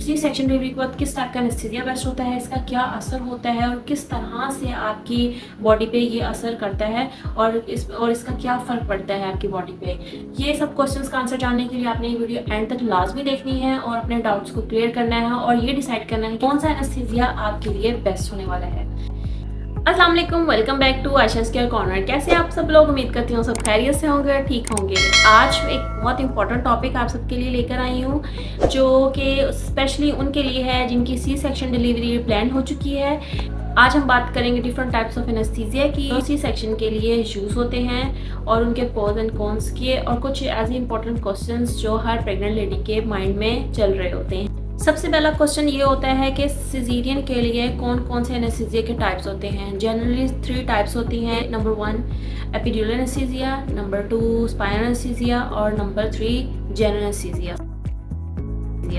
C section delivery के बाद किस टाइप का एनेस्थीसिया बेस्ट होता है, इसका क्या असर होता है और किस तरह से आपकी बॉडी पे ये असर करता है और इसका क्या फ़र्क पड़ता है आपकी बॉडी पे। ये सब क्वेश्चंस का आंसर जानने के लिए आपने ये वीडियो एंड तक लाजमी देखनी है और अपने डाउट्स को क्लियर करना है और ये डिसाइड करना है कौन सा एनेस्थीसिया आपके लिए बेस्ट होने वाला है। अस्सलाम वालेकुम, welcome back to Ayesha's care corner. कैसे आप सब लोग, उम्मीद करती हूँ सब खैरियत से होंगे, ठीक होंगे। आज एक बहुत इंपॉर्टेंट टॉपिक आप सबके लिए लेकर आई हूँ जो कि स्पेशली उनके लिए है जिनकी सी सेक्शन डिलीवरी प्लान हो चुकी है। आज हम बात करेंगे डिफरेंट टाइप्स ऑफ एनेस्थीसिया की जो सी सेक्शन के लिए यूज़ होते हैं और उनके प्रोज एंड कॉन्स के और कुछ ऐसे इंपॉर्टेंट क्वेश्चंस जो हर प्रेग्नेंट लेडी के माइंड में चल रहे होते हैं। सबसे पहला क्वेश्चन ये होता है कि सिजेरियन के लिए कौन कौन से एनेस्थीसिया के टाइप्स होते हैं। जनरली 3 टाइप्स होती हैं। Number 1 epidural anaesthesia, number 2 spinal anaesthesia और नंबर 3 जनरल एनेस्थीसिया।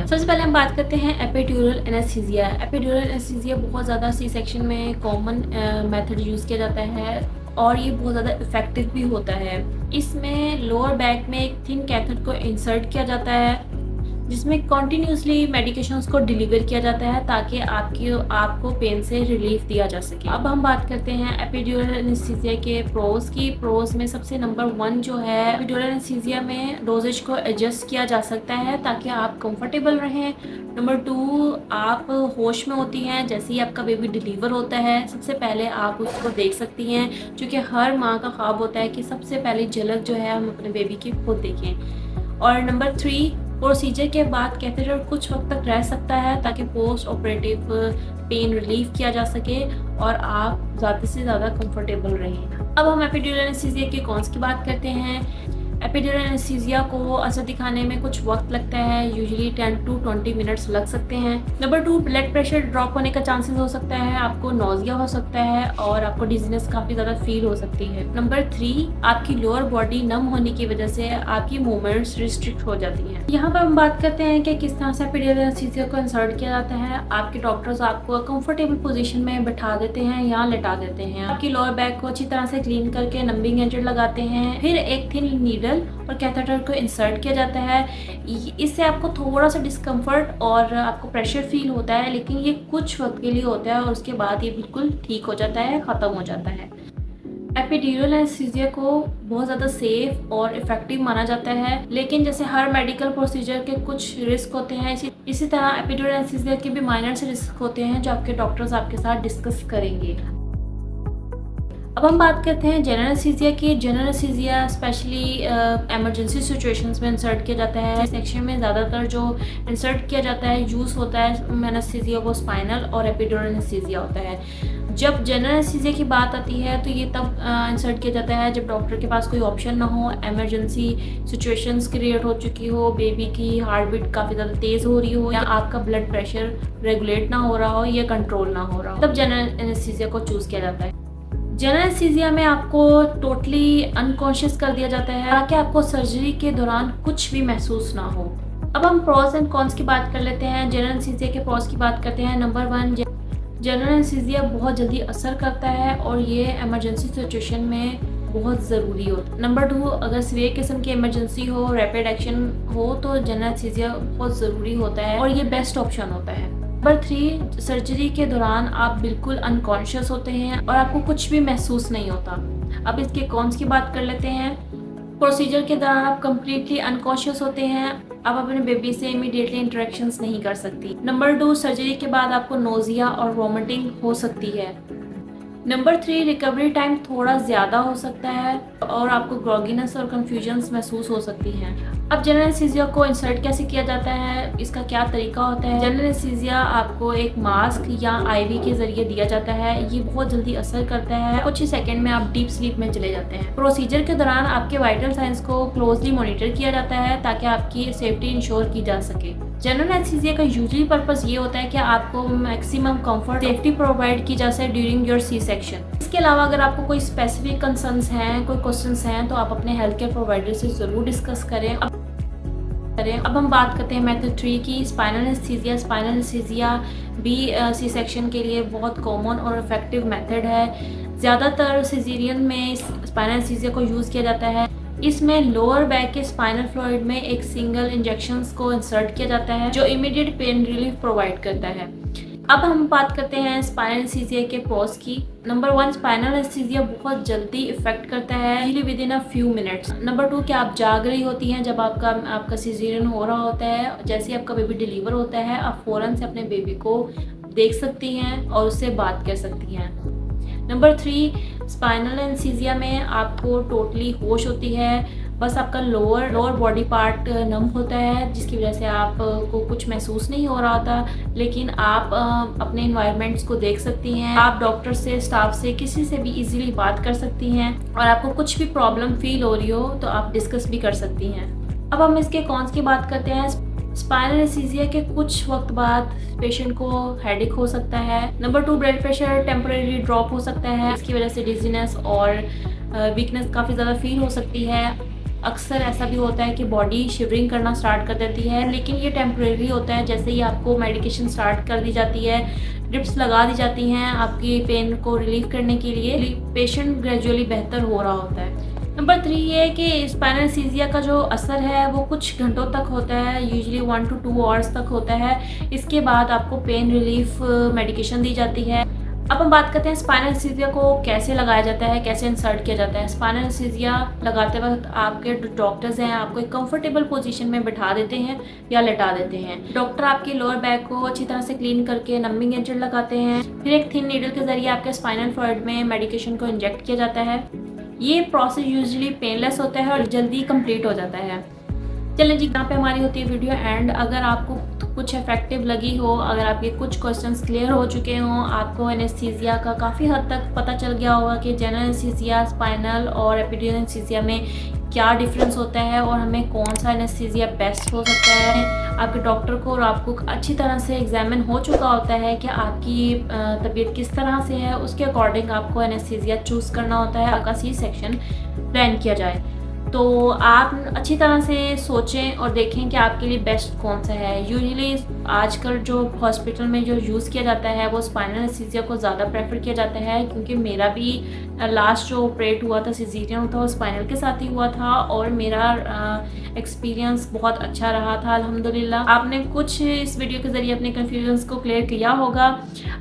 सबसे पहले हम बात करते हैं एपिड्यूरल एनेस्थीसिया। एपिड्यूरल एनेस्थीसिया बहुत ज़्यादा सी सेक्शन में कॉमन मेथड यूज़ किया जाता है और ये बहुत ज़्यादा इफ़ेक्टिव भी होता है। इसमें लोअर बैक में एक थिन कैथेटर को इंसर्ट किया जाता है जिसमें कॉन्टीन्यूसली मेडिकेशंस को डिलीवर किया जाता है ताकि आपको पेन से रिलीफ दिया जा सके। अब हम बात करते हैं एपिड्यूरल एनेस्थीसिया के प्रोज की। प्रोज में सबसे नंबर 1 जो है, एपिड्यूरल एनेस्थीसिया में डोजेज को एडजस्ट किया जा सकता है ताकि आप कंफर्टेबल रहें। नंबर 2, आप होश में होती हैं जैसे ही आपका बेबी डिलीवर होता है, सबसे पहले आप उसको देख सकती हैं, क्योंकि हर माँ का ख्वाब होता है कि सबसे पहली झलक जो है हम अपने बेबी की खुद देखें। और नंबर 3, प्रोसीजर के बाद कैथेटर कुछ वक्त तक रह सकता है ताकि पोस्ट ऑपरेटिव पेन रिलीफ किया जा सके और आप ज़्यादा से ज़्यादा कंफर्टेबल रहें। अब हम एपिड्यूरल एनेस्थीसिया के कॉन्स की बात करते हैं। एपिड्यूरल एनेस्थीसिया को असर दिखाने में कुछ वक्त लगता है, यूजुअली 10 to 20 मिनट्स लग सकते हैं। नंबर 2, ब्लड प्रेशर ड्रॉप होने का चांसेस हो सकता है, आपको नोजिया हो सकता है और आपको डिजीनेस काफ़ी ज़्यादा फील हो सकती है। नंबर 3, आपकी लोअर बॉडी नम होने की वजह से आपकी मूवमेंट्स रिस्ट्रिक्ट हो जाती हैं। यहाँ पर हम बात करते हैं कि किस तरह से एपिड्यूरल एनेस्थीसिया को इंसर्ट किया जाता है। आपके डॉक्टर्स आपको कंफर्टेबल पोजीशन में बैठा देते हैं या लेटा देते हैं। आपकी लोअर बैक को अच्छी तरह से क्लीन करके नंबिंग एजेंट लगाते हैं, फिर एक थिन नीडल और कैथेटर को इंसर्ट किया जाता है। इससे आपको थोड़ा सा डिस्कम्फर्ट और आपको प्रेशर फील होता है, लेकिन ये कुछ वक्त के लिए होता है और उसके बाद ये बिल्कुल ठीक हो जाता है, ख़त्म हो जाता है। एपिड्यूरल एनेस्थीसिया को बहुत ज़्यादा सेफ और इफ़ेक्टिव माना जाता है, लेकिन जैसे हर मेडिकल प्रोसीजर के कुछ रिस्क होते हैं, इसी तरह एपिड्यूरल एनेस्थीसिया के भी माइनर से रिस्क होते हैं जो आपके डॉक्टर्स आपके साथ डिस्कस करेंगे। अब हम बात करते हैं जनरल एनेस्थीसिया की। General anaesthesia specially emergency situations में इंसर्ट किया जाता है। सेक्शन में ज़्यादातर जो इंसर्ट किया जाता है यूज़ होता है एनेस्थीसिया वो स्पाइनल और एपिड्यूरल एनेस्थीसिया होता है। जब जनरल एनेस्थीसिया की बात आती है तो ये तब इंसर्ट किया जाता है जब डॉक्टर के पास कोई ऑप्शन ना हो, एमरजेंसी सिचुएशंस क्रिएट हो चुकी हो, बेबी की हार्ट बीट काफ़ी ज़्यादा तेज़ हो रही हो या आपका ब्लड प्रेशर रेगुलेट ना हो रहा हो या कंट्रोल ना हो रहा हो, तब जनरल एनेस्थीसिया को चूज़ किया जाता है। जनरल एनेस्थीसिया में आपको टोटली अनकॉन्शियस कर दिया जाता है ताकि आपको सर्जरी के दौरान कुछ भी महसूस ना हो। अब हम प्रोज एंड कॉन्स की बात कर लेते हैं। जनरल एनेस्थीसिया के प्रोज की बात करते हैं। नंबर 1, जनरल एनेस्थीसिया बहुत जल्दी असर करता है और ये इमरजेंसी सिचुएशन में बहुत ज़रूरी होता है। नंबर 2, अगर सीवियर किस्म की इमरजेंसी हो, रैपिड एक्शन हो तो जनरल एनेस्थीसिया बहुत ज़रूरी होता है और ये बेस्ट ऑप्शन होता है। नंबर 3, सर्जरी के दौरान आप बिल्कुल अनकॉन्शियस होते हैं और आपको कुछ भी महसूस नहीं होता। अब इसके कॉन्स की बात कर लेते हैं। प्रोसीजर के दौरान आप कम्प्लीटली अनकॉन्शियस होते हैं, आप अपने बेबी से इमीडिएटली इंटरेक्शंस नहीं कर सकती। नंबर 2, सर्जरी के बाद आपको नोजिया और वॉमिटिंग हो सकती है। नंबर 3, रिकवरी टाइम थोड़ा ज़्यादा हो सकता है और आपको ग्रॉगीनेस और कन्फ्यूजन्स महसूस हो सकती हैं। अब जनरल एनेस्थीसिया को इंसर्ट कैसे किया जाता है, इसका क्या तरीका होता है। जनरल एनेस्थीसिया आपको एक मास्क या आईवी के ज़रिए दिया जाता है। ये बहुत जल्दी असर करता है, कुछ ही सेकंड में आप डीप स्लीप में चले जाते हैं। प्रोसीजर के दौरान आपके वाइटल साइंस को क्लोजली मॉनिटर किया जाता है ताकि आपकी सेफ्टी इंश्योर की जा सके। जनरल एनेस्थीसिया का यूजुअली पर्पस ये होता है कि आपको मैक्सिमम कंफर्ट सेफ्टी प्रोवाइड की जा सके ड्यूरिंग योर सी सेक्शन। इसके अलावा अगर आपको कोई स्पेसिफिक कंसर्न्स हैं, कोई क्वेश्चंस हैं तो आप अपने हेल्थ केयर प्रोवाइडर से ज़रूर डिस्कस करें। अब हम बात करते हैं मेथड 3 की, स्पाइनल एनेस्थीसिया। स्पाइनल एनेस्थीसिया भी सी सेक्शन के लिए बहुत कॉमन और इफेक्टिव मेथड है। ज़्यादातर सिजेरियन में स्पाइनल एनेस्थीसिया को यूज़ किया जाता है। इसमें लोअर बैक के स्पाइनल फ्लूइड में एक सिंगल इंजेक्शंस को इंसर्ट किया जाता है जो इमीडिएट पेन रिलीफ प्रोवाइड करता है। अब हम बात करते हैं स्पाइनल एनेस्थीसिया के पॉज की। नंबर 1, स्पाइनल एनेस्थीसिया बहुत जल्दी इफेक्ट करता है, usually with in a few minutes. Number 2, क्या आप जाग रही होती हैं जब आपका सिजेरियन हो रहा होता है, जैसे ही आपका बेबी डिलीवर होता है आप फ़ौरन से अपने बेबी को देख सकती हैं और उससे बात कर सकती हैं। नंबर 3, स्पाइनल एनेस्थीसिया में आपको टोटली होश होती है, बस आपका लोअर बॉडी पार्ट नम होता है जिसकी वजह से आपको कुछ महसूस नहीं हो रहा था, लेकिन आप अपने इन्वायरमेंट्स को देख सकती हैं। आप डॉक्टर से, स्टाफ से, किसी से भी इजीली बात कर सकती हैं और आपको कुछ भी प्रॉब्लम फील हो रही हो तो आप डिस्कस भी कर सकती हैं। अब हम इसके कॉन्स की बात करते हैं। स्पाइनल एनेस्थीसिया के कुछ वक्त बाद पेशेंट को हेडेक हो सकता है। Number 2, blood pressure temporary drop हो सकता है, इसकी वजह से डिजीनेस और वीकनेस काफ़ी ज़्यादा फील हो सकती है। अक्सर ऐसा भी होता है कि बॉडी शिवरिंग करना स्टार्ट कर देती है, लेकिन ये टेम्परेरी होता है। जैसे ही आपको मेडिकेशन स्टार्ट कर दी जाती है, ड्रिप्स लगा दी जाती हैं आपकी पेन को रिलीव करने के लिए, पेशेंट ग्रेजुअली बेहतर हो रहा होता है। नंबर 3 ये है कि स्पाइनल एनेस्थीसिया का जो असर है वो कुछ घंटों तक होता है, यूजुअली 1 to 2 आवर्स तक होता है। इसके बाद आपको पेन रिलीफ मेडिकेशन दी जाती है। अब हम बात करते हैं स्पाइनल एनेस्थीसिया को कैसे लगाया जाता है, कैसे इंसर्ट किया जाता है। स्पाइनल एनेस्थीसिया लगाते वक्त आपके डॉक्टर्स हैं आपको एक कंफर्टेबल पोजीशन में बिठा देते हैं या लेटा देते हैं। डॉक्टर आपके लोअर बैक को अच्छी तरह से क्लीन करके नंबिंग एजेंट लगाते हैं, फिर एक थिन नीडल के जरिए आपके स्पाइनल फ्लूइड में मेडिकेशन को इंजेक्ट किया जाता है। ये प्रोसेस यूजुअली पेनलेस होता है और जल्दी कंप्लीट हो जाता है। चलें जी, यहाँ पे हमारी होती है वीडियो एंड। अगर आपको कुछ इफेक्टिव लगी हो, अगर आपके कुछ क्वेश्चंस क्लियर हो चुके हों, आपको एनेस्थीसिया का काफ़ी हद तक पता चल गया होगा कि जनरल एनेस्थीसिया, स्पाइनल और एपिड्यूरल एनेस्थीसिया में क्या डिफरेंस होता है और हमें कौन सा एनेस्थीसिया बेस्ट हो सकता है, आपके डॉक्टर को और आपको अच्छी तरह से एग्जामिन हो चुका होता है कि आपकी तबीयत किस तरह से है, उसके अकॉर्डिंग आपको एनेस्थीसिया चूज़ करना होता है, आपका सी सेक्शन प्लान किया जाए। तो आप अच्छी तरह से सोचें और देखें कि आपके लिए बेस्ट कौन सा है। यूजुअली आजकल जो हॉस्पिटल में जो यूज़ किया जाता है वो स्पाइनल एनेस्थीसिया को ज़्यादा प्रेफर किया जाता है, क्योंकि मेरा भी लास्ट जो ऑपरेट हुआ था, सिजेरियन था, वो स्पाइनल के साथ ही हुआ था और मेरा एक्सपीरियंस बहुत अच्छा रहा था अल्हम्दुलिल्लाह। आपने कुछ इस वीडियो के ज़रिए अपने कन्फ्यूजन्स को क्लियर किया होगा।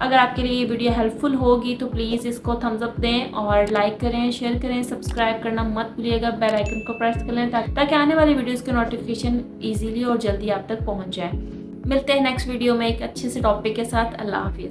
अगर आपके लिए ये वीडियो हेल्पफुल होगी तो प्लीज़ इसको थम्स अप दें और लाइक करें, शेयर करें, सब्सक्राइब करना मत भूलिएगा, बेल आइकन को प्रेस कर लें ताकि आने वाली वीडियोज़ के नोटिफिकेशन ईजीली और जल्दी आप तक पहुँच जाए। मिलते हैं नेक्स्ट वीडियो में एक अच्छे से टॉपिक के साथ। अल्लाह हाफिज़।